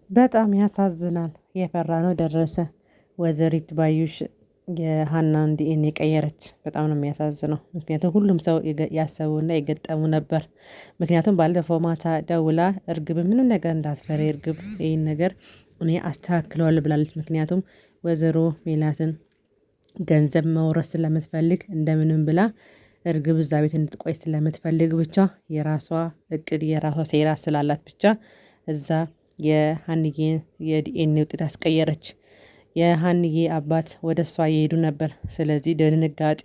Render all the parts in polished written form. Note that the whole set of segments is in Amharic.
በጣም ያሳዝናል። የፈራነው ደረሰ። ወይዘሪት ባዩሽ የሀናን ዲኤንኤ ቀየረች። በጣም ነው የሚያሳዝነው። ምክንያቱም ሁሉም ሰው ያሰበውና የገጠሙ ነበር። ምክንያቱም ባለፈው ማታ ደውላ እርግብ ምንም ነገር እንዳትፈሪ እርግብ ይህን ነገር እኔ አስተካክለዋለሁ ብላለች። ምክንያቱም ወይዘሮ ሜላትን ገንዘብ መውረስ ስለምትፈልግ እንደምንም ብላ እርግብ እዛ ቤት እንድትቆይ ስለምትፈልግ ብቻ የራሷ እቅድ የራሷ ሴራ ስላላት ብቻ እዛ የሀንዬን የዲኤንኤ ውጤት አስቀየረች። የሀንዬ አባት ወደ እሷ እየሄዱ ነበር። ስለዚህ ድንጋጤ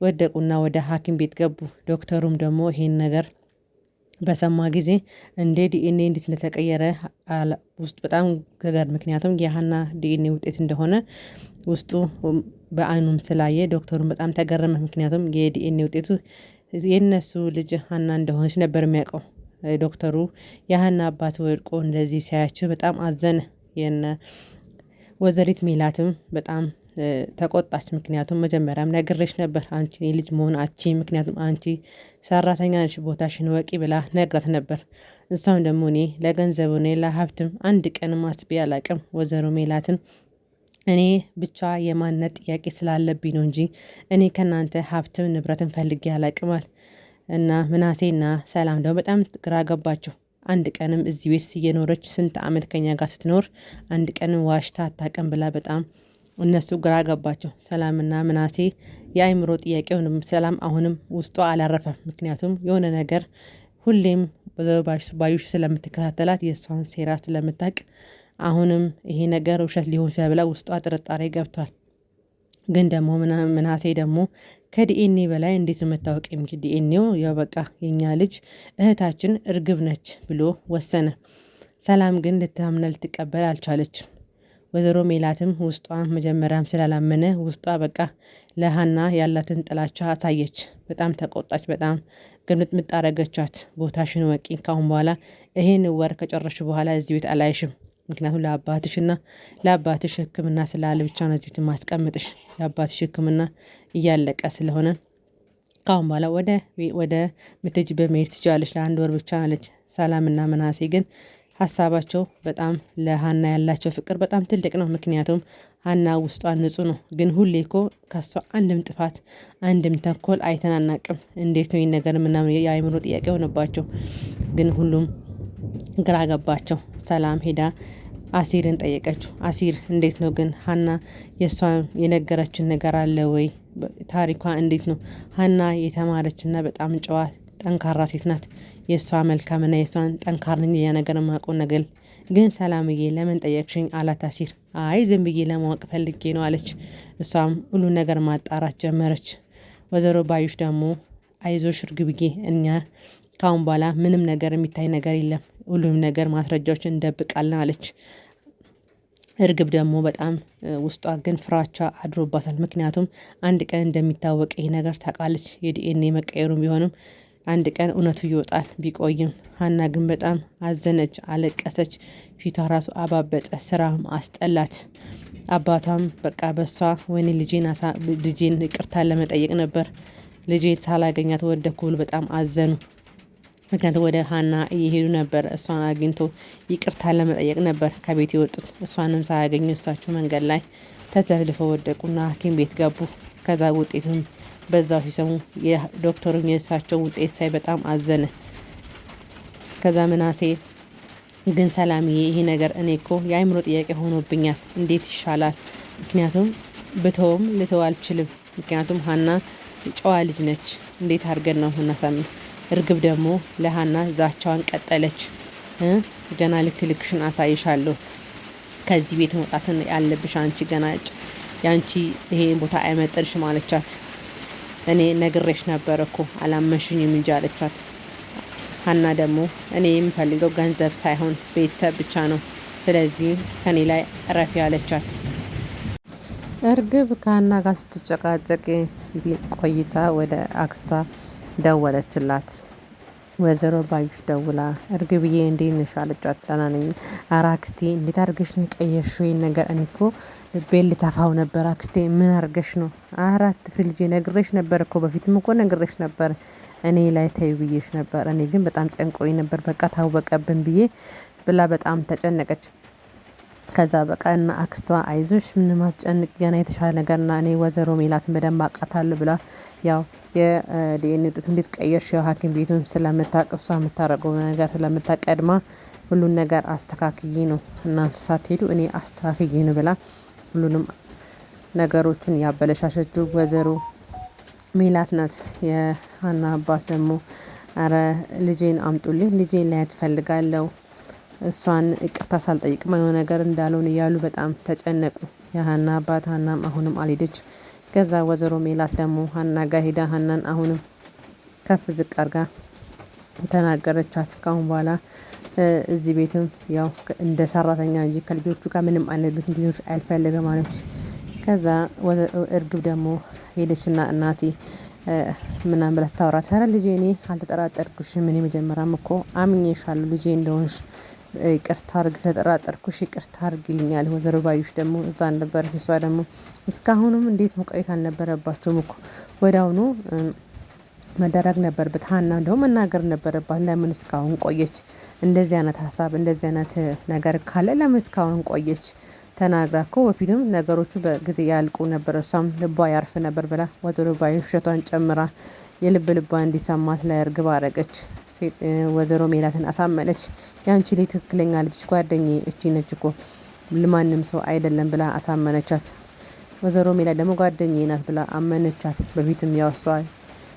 ወደቁና ወደ ሀኪም ቤት ገቡ። ዶክተሩም ደግሞ ይሄን ነገር በሰማ ጊዜ እንዴ ዲኤንኤ እንዴት እንደተቀየረ ውስጥ በጣም ገገር ምክንያቱም የሀና ዲኤንኤ ውጤት እንደሆነ ውስጡ በአይኑም ስላየ ዶክተሩም በጣም ተገረመ። ምክንያቱም የዲኤንኤ ውጤቱ የነሱ ልጅ ሀና እንደሆነች ነበር የሚያውቀው። ዶክተሩ የሀና አባት ወድቆ እንደዚህ ሲያያቸው በጣም አዘነ። የነ ወይዘሪት ሜላትም በጣም ተቆጣች። ምክንያቱም መጀመሪያም ነግሬሽ ነበር አንቺ ልጅ መሆን አቺ ምክንያቱም አንቺ ሰራተኛ ነሽ ቦታሽን ወቂ ብላ ነግራት ነበር። እሷም ደግሞ እኔ ለገንዘቡ እኔ ለሀብትም አንድ ቀንም አስቤ አላቅም ወይዘሮ ሜላትን እኔ ብቻ የማንነት ጥያቄ ስላለብኝ ነው እንጂ እኔ ከእናንተ ሀብትም ንብረትን ፈልጌ አላቅማል። እና ምናሴና ሰላም ደግሞ በጣም ግራ ገባቸው። አንድ ቀንም እዚህ ቤት እየኖረች ስንት አመት ከኛ ጋር ስትኖር አንድ ቀንም ዋሽታ አታውቅም ብላ በጣም እነሱ ግራ ገባቸው። ሰላምና ምናሴ የአእምሮ ጥያቄውንም ሰላም አሁንም ውስጧ አላረፈም። ምክንያቱም የሆነ ነገር ሁሌም ባዩሽ ስለምትከታተላት የእሷን ሴራ ስለምታውቅ አሁንም ይሄ ነገር ውሸት ሊሆን ይችላል ብላ ውስጧ ጥርጣሬ ገብቷል። ግን ደግሞ ምናሴ ደግሞ ከዲኤንኤ በላይ እንዴት ነው መታወቅ የሚችል ዲኤንኤው ያው በቃ የኛ ልጅ እህታችን እርግብ ነች ብሎ ወሰነ። ሰላም ግን ልታምነው ልትቀበል አልቻለችም። ወይዘሮ ሜላትም ውስጧ መጀመሪያም ስላላመነ ውስጧ በቃ ለሀና ያላትን ጥላቻ አሳየች። በጣም ተቆጣች። በጣም ግምጥምጥ አረገቻት። ቦታሽን ወቂ፣ ካሁን በኋላ ይሄን ወር ከጨረሽ በኋላ እዚህ ቤት አላይሽም። ምክንያቱም ለአባትሽና ለአባትሽ ሕክምና ስላለ ብቻ ነው እዚህ ቤት ማስቀምጥሽ። የአባትሽ ሕክምና እያለቀ ስለሆነ ካሁን በኋላ ወደ ምትሄጂበት መሄድ ትችላለች ለአንድ ወር ብቻ አለች። ሰላምና ምናሴ ግን ሀሳባቸው በጣም ለሀና ያላቸው ፍቅር በጣም ትልቅ ነው። ምክንያቱም ሀና ውስጧ ንጹህ ነው። ግን ሁሌ እኮ ከሷ አንድም ጥፋት አንድም ተንኮል አይተን አናቅም። እንዴት ነው ይህን ነገር ምናምን የአእምሮ ጥያቄ ሆነባቸው። ግን ሁሉም ግራ ገባቸው። ሰላም ሄዳ አሲርን ጠየቀችው። አሲር እንዴት ነው ግን ሀና የእሷ የነገረችን ነገር አለ ወይ? ታሪኳ እንዴት ነው? ሀና የተማረችና በጣም ጨዋ ጠንካራ ሴት ናት። የእሷ መልካምና የእሷን ጠንካርነኝ ነገር ማውቀው ነገር ግን ሰላምዬ ለምን ጠየቅሽኝ አላት አሲር። አይ ዝም ብዬ ለማወቅ ፈልጌ ነው አለች። እሷም ሁሉ ነገር ማጣራት ጀመረች። ወይዘሮ ባዩሽ ደግሞ አይዞሽ እርግብዬ እኛ ካሁን በኋላ ምንም ነገር የሚታይ ነገር የለም ሁሉም ነገር ማስረጃዎችን እንደብቃለን አለች። እርግብ ደግሞ በጣም ውስጧ ግን ፍራቻ አድሮባታል። ምክንያቱም አንድ ቀን እንደሚታወቅ ይሄ ነገር ታውቃለች። የዲኤንኤ መቀየሩም ቢሆንም አንድ ቀን እውነቱ ይወጣል ቢቆይም። ሀና ግን በጣም አዘነች፣ አለቀሰች። ፊቷ ራሱ አባበጠ፣ ስራም አስጠላት። አባቷም በቃ በሷ ወይኔ ልጄን ይቅርታ ለመጠየቅ ነበር ልጄ ሳላገኛት ወደኩ ብሎ በጣም አዘኑ። ምክንያቱም ወደ ሀና እየሄዱ ነበር። እሷን አግኝቶ ይቅርታ ለመጠየቅ ነበር ከቤት የወጡት። እሷንም ሳያገኙ እሳቸው መንገድ ላይ ተዘልፈው ወደቁና ሐኪም ቤት ገቡ። ከዛ ውጤቱም በዛው ሲሰሙ የዶክተሩን የእሳቸው ውጤት ሳይ በጣም አዘነ። ከዛ ምናሴ ግን ሰላምዬ ይሄ ነገር እኔ እኮ የአእምሮ ጥያቄ ሆኖብኛል፣ እንዴት ይሻላል? ምክንያቱም ብተውም ልተው አልችልም። ምክንያቱም ሀና ጨዋ ልጅ ነች። እንዴት አድርገን ነው ምናሳምን? እርግብ ደግሞ ለሀና ዛቻዋን ቀጠለች። ገና ልክሽን አሳይሻለሁ፣ ከዚህ ቤት መውጣትን ያለብሽ አንቺ ገና ያንቺ ይሄ ቦታ አይመጥርሽም አለቻት። እኔ ነግሬሽ ነበር እኮ አላመንሽኝም እንጂ አለቻት። ሀና ደግሞ እኔ የምፈልገው ገንዘብ ሳይሆን ቤተሰብ ብቻ ነው፣ ስለዚህ ከኔ ላይ እረፊ አለቻት። እርግብ ከሀና ጋር ስትጨቃጨቅ ቆይታ ወደ አክስቷ ደወለችላት። ወይዘሮ ባዩሽ ደውላ እርግብዬ እንዴት ነሽ አለቻት። ደህና ነኝ። ኧረ አክስቴ እንዴት አድርገሽ ነው የቀየርሽው ይሄን ነገር? እኔ እኮ ልቤን ልተፋው ነበር አክስቴ። ምን አድርገሽ ነው? አራት ፍሬ ልጄ ነግሬሽ ነበር እኮ በፊትም እኮ ነግሬሽ ነበር። እኔ ላይ ተይ ብዬሽ ነበር። እኔ ግን በጣም ጨንቆኝ ነበር። በቃ ታወቀብን ብዬ ብላ በጣም ተጨነቀች። ከዛ በቃ እና አክስቷ አይዞሽ ምንም አትጨንቅ ገና የተሻለ ነገርና እኔ ወይዘሮ ሜላትን በደንብ አውቃታለሁ ብላ ያው የዲኤንኤ ውጤቱ እንዴት ቀየርሽ ያው ሐኪም ቤቱን ስለምታውቅ እሷ የምታደርገው ነገር ስለምታቀድማ ሁሉን ነገር አስተካክዬ ነው እናንተ ሳትሄዱ እኔ አስተካክዬ ነው ብላ ሁሉንም ነገሮችን ያበለሻሸችው ወይዘሮ ሜላት ናት። የሀና አባት ደግሞ አረ ልጄን አምጡልኝ ልጄን ላይ ትፈልጋለሁ እሷን ይቅርታ ሳልጠይቅ የሆነ ነገር እንዳልሆን እያሉ በጣም ተጨነቁ። የሀና አባት ሀናም አሁንም አልሄደች። ከዛ ወይዘሮ ሜላት ደግሞ ሀና ጋር ሄዳ ሀናን አሁንም ከፍ ዝቅ አርጋ ተናገረቻት። ካሁን በኋላ እዚህ ቤትም ያው እንደ ሰራተኛ እንጂ ከልጆቹ ጋር ምንም አይነት ግንኙነት አልፈልግም አለች። ከዛ እርግብ ደግሞ ሄደችና እናቴ ምናምን ብላ ታወራት። ኧረ ልጄ እኔ አልተጠራጠርኩሽም እኔ መጀመሪያም እኮ አምኜሻለሁ ልጄ እንደሆንሽ ይቅርታ አድርግ ስለጠራጠርኩሽ ይቅርታ አድርጊልኛል። ወይዘሮ ባዩሽ ደግሞ እዛ ነበረች። እሷ ደግሞ እስካሁንም እንዴት መቆየት አልነበረባቸውም እኮ ወዲያውኑ መደረግ ነበረበት። ሀና እንደውም መናገር ነበረባት። ለምን እስካሁን ቆየች? እንደዚህ አይነት ሀሳብ እንደዚህ አይነት ነገር ካለ ለምን እስካሁን ቆየች? ተናግራ እኮ በፊትም ነገሮቹ በጊዜ ያልቁ ነበር፣ እሷም ልቧ ያርፍ ነበር ብላ ወይዘሮ ባዩሽ ውሸቷን ጨምራ የልብ ልቧ እንዲሰማት ለእርግብ አረገች። ወይዘሮ ሜላትን አሳመነች። ያንቺ ልጅ ትክክለኛ ልጅ ጓደኛዬ እቺ ነች እኮ ለማንም ሰው አይደለም ብላ አሳመነቻት። ወይዘሮ ሜላት ደግሞ ጓደኛዬ ናት ብላ አመነቻት። በፊትም ያው እሷ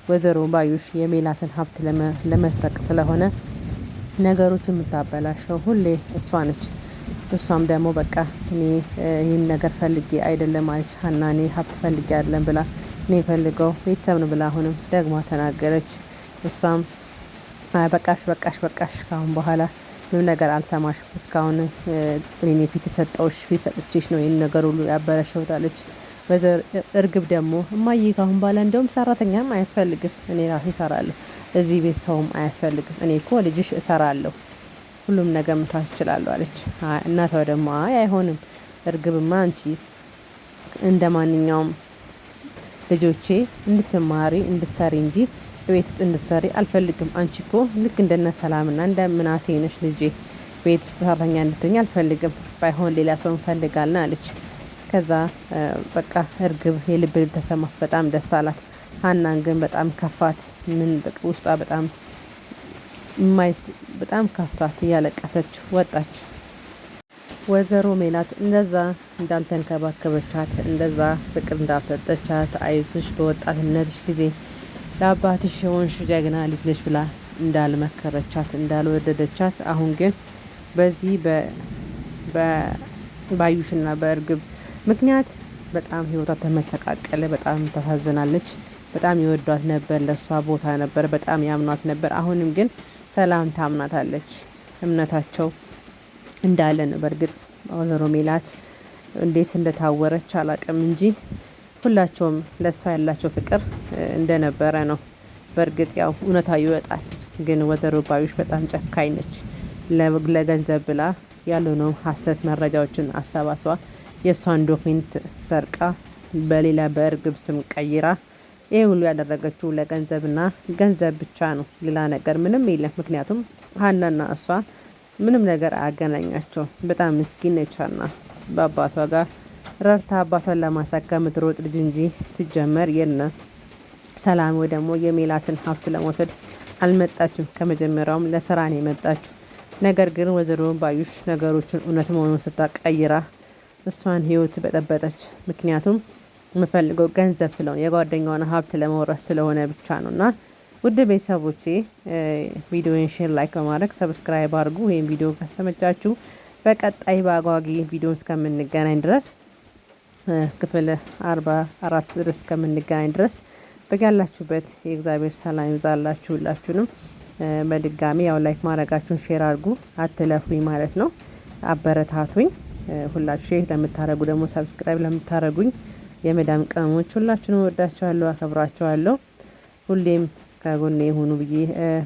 ወይዘሮ ባዩሽ የሜላትን ሀብት ለመስረቅ ስለሆነ ነገሮች የምታበላሸው ሁሌ እሷ ነች። እሷም ደግሞ በቃ እኔ ይህን ነገር ፈልጌ አይደለም አለች። ሀና እኔ ሀብት ፈልጌ አይደለም ብላ እኔ ፈልገው ቤተሰብ ነው ብላ አሁንም ደግማ ተናገረች። እሷም በቃሽ በቃሽ በቃሽ ካሁን በኋላ ምንም ነገር አልሰማሽም። እስካሁን እኔ ፊት ሰጠውሽ ፊት ሰጥቼሽ ነው ይህን ነገር ሁሉ ያበላሸውታለች። እርግብ ደግሞ እማዬ ካሁን በኋላ እንደውም ሰራተኛም አያስፈልግም እኔ ራሴ እሰራለሁ እዚህ ቤት ሰውም አያስፈልግም እኔ እኮ ልጅሽ እሰራለሁ ሁሉም ነገር ምታስ ይችላል አለች። እናቷ ደግሞ አይ አይሆንም እርግብማ አንቺ እንደማንኛውም ልጆቼ እንድትማሪ እንድትሰሪ እንጂ ቤት ውስጥ እንድትሰሪ አልፈልግም። አንቺ እኮ ልክ እንደነ ሰላምና እንደ ምናሴ ነሽ ልጄ ቤት ውስጥ ሰራተኛ እንድትሆኝ አልፈልግም። ባይሆን ሌላ ሰው እንፈልጋለን አለች። ከዛ በቃ እርግብ የልብ ልብ ተሰማት፣ በጣም ደስ አላት። ሀናን ግን በጣም ከፋት። ምን በቃ ውስጧ በጣም ከፍቷት እያለቀሰች ወጣች። ወይዘሮ ሜላት እንደዛ እንዳልተንከባከበቻት እንደዛ ፍቅር እንዳልሰጠቻት አይዞሽ በወጣትነትሽ ጊዜ ለአባትሽ የሆንሽ ጀግና ልጅ ነሽ ብላ እንዳልመከረቻት እንዳልወደደቻት አሁን ግን በዚህ በባዩሽና በእርግብ ምክንያት በጣም ህይወቷ ተመሰቃቀለ። በጣም ታሳዝናለች። በጣም ይወዷት ነበር፣ ለሷ ቦታ ነበር፣ በጣም ያምኗት ነበር። አሁንም ግን ሰላም ታምናታለች። እምነታቸው እንዳለ ነው። በእርግጥ ወይዘሮ ሜላት እንዴት እንደታወረች አላቅም እንጂ ሁላቸውም ለሷ ያላቸው ፍቅር እንደነበረ ነው። በእርግጥ ያው እውነታው ይወጣል። ግን ወይዘሮ ባዩሽ በጣም ጨካኝ ነች። ለገንዘብ ብላ ያልሆነው ሀሰት መረጃዎችን አሰባስባ የእሷን ዶክሜንት ሰርቃ በሌላ በእርግብ ስም ቀይራ ይህ ሁሉ ያደረገችው ለገንዘብና ገንዘብ ብቻ ነው። ሌላ ነገር ምንም የለም። ምክንያቱም ሀናና እሷ ምንም ነገር አያገናኛቸው። በጣም ምስኪን ነች ሀና በአባቷ ጋር ረርታ አባቷን ለማሳከም ምትሮጥ ልጅ እንጂ ሲጀመር የነ ሰላም ወይ ደግሞ የሜላትን ሀብት ለመውሰድ አልመጣችም። ከመጀመሪያውም ለስራ ነው የመጣችው። ነገር ግን ወይዘሮ ባዩሽ ነገሮችን እውነት መሆኑን ስታቀይራ እሷን ህይወት በጠበጠች። ምክንያቱም የምፈልገው ገንዘብ ስለሆነ የጓደኛዋን ሀብት ለመውረስ ስለሆነ ብቻ ነው። እና ውድ ቤተሰቦቼ ቪዲዮን ሼር ላይክ በማድረግ ሰብስክራይብ አድርጉ። ወይም ቪዲዮ ካሰመቻችሁ በቀጣይ በአጓጊ ቪዲዮ እስከምንገናኝ ድረስ ክፍል 44 ድረስ እስከምንገናኝ ድረስ በያላችሁበት የእግዚአብሔር ሰላም ይብዛላችሁ። ሁላችሁንም በድጋሚ ያው ላይክ ማድረጋችሁን ሼር አድርጉ፣ አትለፉኝ ማለት ነው። አበረታቱኝ። ሁላችሁ ሼር ለምታረጉ ደግሞ ሰብስክራይብ ለምታረጉኝ የመዳም ቀሞች ሁላችሁንም ወዳችኋለሁ፣ አከብራችኋለሁ። ሁሌም ከጎኔ የሆኑ ብዬ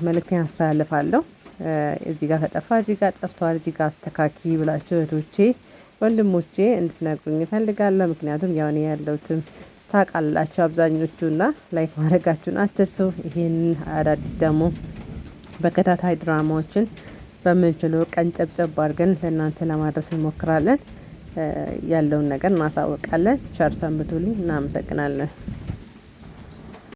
መልእክቴን አስተላልፋለሁ። እዚህ ጋር ከጠፋ እዚህ ጋር ጠፍቷል፣ እዚህ ጋር አስተካኪ ብላችሁ እህቶቼ ወንድሞቼ እንድትነግሩኝ እፈልጋለሁ። ምክንያቱም ያው እኔ ያለሁትም ታውቃላችሁ አብዛኞቹና ላይክ ማድረጋችሁን አትርሱ። ይሄን አዳዲስ ደግሞ በከታታይ ድራማዎችን በምንችለው ቀን ጨብጨብ አድርገን ለእናንተ ለማድረስ እንሞክራለን። ያለውን ነገር እናሳውቃለን። ቸር ሰንብቱልኝ። እናመሰግናለን።